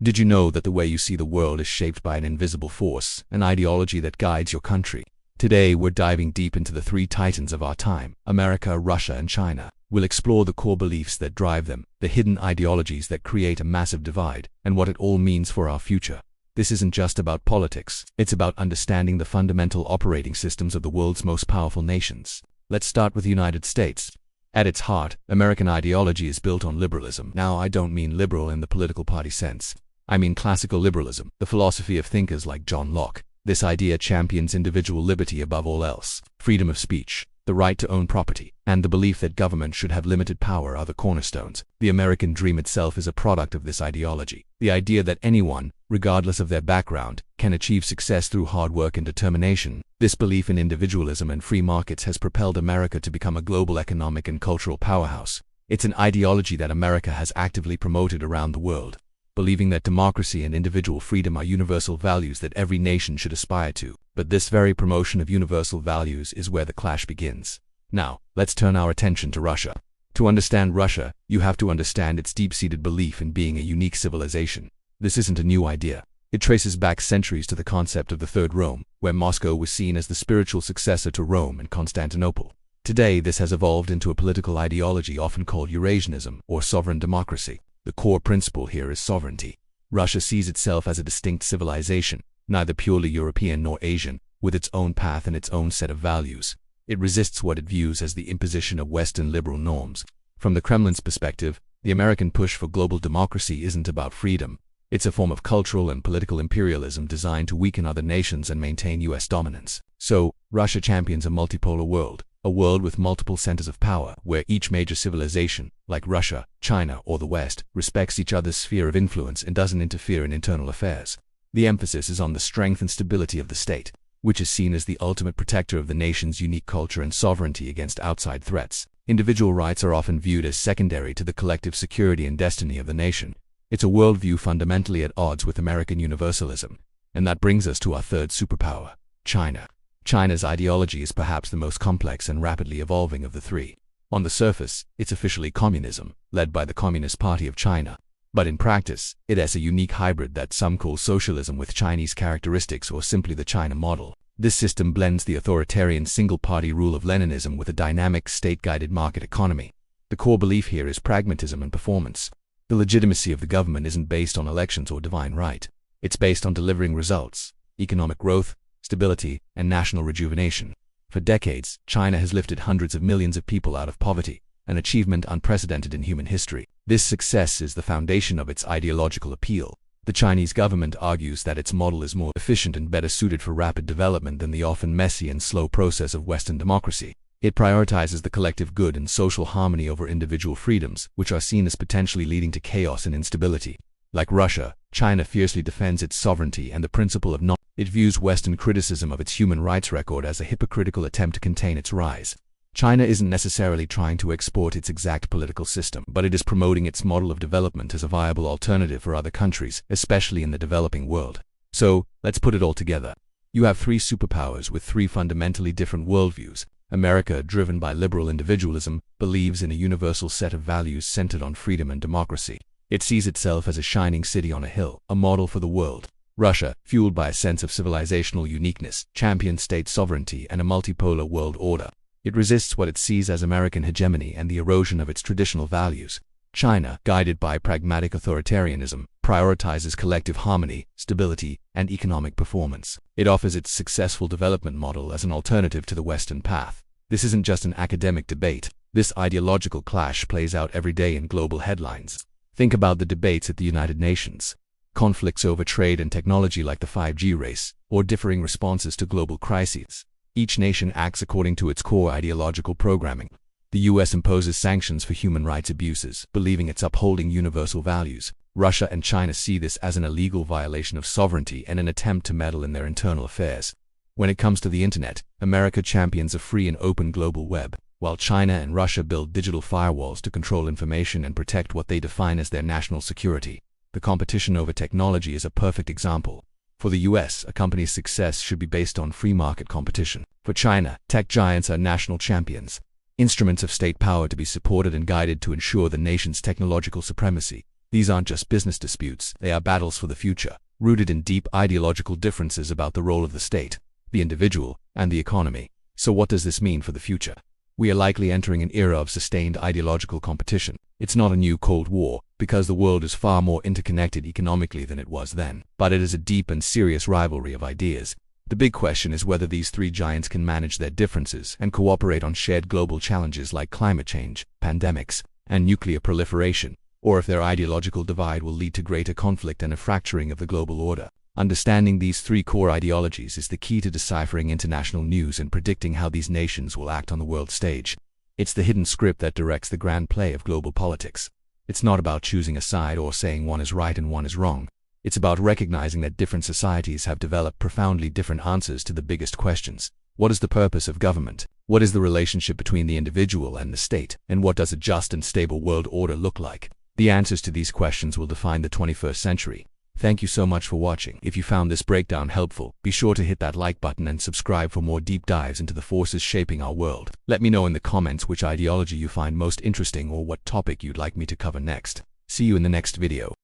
Did you know that the way you see the world is shaped by an invisible force, an ideology that guides your country? Today, we're diving deep into the three titans of our time: America, Russia, and China. We'll explore the core beliefs that drive them, the hidden ideologies that create a massive divide, and what it all means for our future. This isn't just about politics. It's about understanding the fundamental operating systems of the world's most powerful nations. Let's start with the United States. At its heart, American ideology is built on liberalism. Now, I don't mean liberal in the political party sense. I mean classical liberalism, the philosophy of thinkers like John Locke. This idea champions individual liberty above all else. Freedom of speech, the right to own property, and the belief that government should have limited power are the cornerstones. The American dream itself is a product of this ideology. The idea that anyone, regardless of their background, can achieve success through hard work and determination. This belief in individualism and free markets has propelled America to become a global economic and cultural powerhouse. It's an ideology that America has actively promoted around the world, believing that democracy and individual freedom are universal values that every nation should aspire to. But this very promotion of universal values is where the clash begins. Now, let's turn our attention to Russia. To understand Russia, you have to understand its deep-seated belief in being a unique civilization. This isn't a new idea. It traces back centuries to the concept of the Third Rome, where Moscow was seen as the spiritual successor to Rome and Constantinople. Today, this has evolved into a political ideology often called Eurasianism or sovereign democracy. The core principle here is sovereignty. Russia sees itself as a distinct civilization, neither purely European nor Asian, with its own path and its own set of values. It resists what it views as the imposition of Western liberal norms. From the Kremlin's perspective, the American push for global democracy isn't about freedom. It's a form of cultural and political imperialism designed to weaken other nations and maintain U.S. dominance. So, Russia champions a multipolar world, a world with multiple centers of power, where each major civilization, like Russia, China, or the West, respects each other's sphere of influence and doesn't interfere in internal affairs. The emphasis is on the strength and stability of the state, which is seen as the ultimate protector of the nation's unique culture and sovereignty against outside threats. Individual rights are often viewed as secondary to the collective security and destiny of the nation. It's a worldview fundamentally at odds with American universalism. And that brings us to our third superpower, China. China's ideology is perhaps the most complex and rapidly evolving of the three. On the surface, it's officially communism, led by the Communist Party of China. But in practice, it is a unique hybrid that some call socialism with Chinese characteristics or simply the China model. This system blends the authoritarian single-party rule of Leninism with a dynamic state-guided market economy. The core belief here is pragmatism and performance. The legitimacy of the government isn't based on elections or divine right. It's based on delivering results, economic growth, stability, and national rejuvenation. For decades, China has lifted hundreds of millions of people out of poverty, an achievement unprecedented in human history. This success is the foundation of its ideological appeal. The Chinese government argues that its model is more efficient and better suited for rapid development than the often messy and slow process of Western democracy. It prioritizes the collective good and social harmony over individual freedoms, which are seen as potentially leading to chaos and instability. Like Russia, China fiercely defends its sovereignty and the principle of It views Western criticism of its human rights record as a hypocritical attempt to contain its rise. China isn't necessarily trying to export its exact political system, but it is promoting its model of development as a viable alternative for other countries, especially in the developing world. So, let's put it all together. You have three superpowers with three fundamentally different worldviews. America, driven by liberal individualism, believes in a universal set of values centered on freedom and democracy. It sees itself as a shining city on a hill, a model for the world. Russia, fueled by a sense of civilizational uniqueness, champions state sovereignty and a multipolar world order. It resists what it sees as American hegemony and the erosion of its traditional values. China, guided by pragmatic authoritarianism, prioritizes collective harmony, stability, and economic performance. It offers its successful development model as an alternative to the Western path. This isn't just an academic debate. This ideological clash plays out every day in global headlines. Think about the debates at the United Nations. Conflicts over trade and technology like the 5G race, or differing responses to global crises. Each nation acts according to its core ideological programming. The US imposes sanctions for human rights abuses, believing it's upholding universal values. Russia and China see this as an illegal violation of sovereignty and an attempt to meddle in their internal affairs. When it comes to the internet, America champions a free and open global web, while China and Russia build digital firewalls to control information and protect what they define as their national security. The competition over technology is a perfect example. For the US, a company's success should be based on free market competition. For China, tech giants are national champions, instruments of state power to be supported and guided to ensure the nation's technological supremacy. These aren't just business disputes, they are battles for the future, rooted in deep ideological differences about the role of the state, the individual, and the economy. So what does this mean for the future? We are likely entering an era of sustained ideological competition. It's not a new Cold War, because the world is far more interconnected economically than it was then, but it is a deep and serious rivalry of ideas. The big question is whether these three giants can manage their differences and cooperate on shared global challenges like climate change, pandemics, and nuclear proliferation, or if their ideological divide will lead to greater conflict and a fracturing of the global order. Understanding these three core ideologies is the key to deciphering international news and predicting how these nations will act on the world stage. It's the hidden script that directs the grand play of global politics. It's not about choosing a side or saying one is right and one is wrong. It's about recognizing that different societies have developed profoundly different answers to the biggest questions. What is the purpose of government? What is the relationship between the individual and the state? And what does a just and stable world order look like? The answers to these questions will define the 21st century. Thank you so much for watching. If you found this breakdown helpful, be sure to hit that like button and subscribe for more deep dives into the forces shaping our world. Let me know in the comments which ideology you find most interesting or what topic you'd like me to cover next. See you in the next video.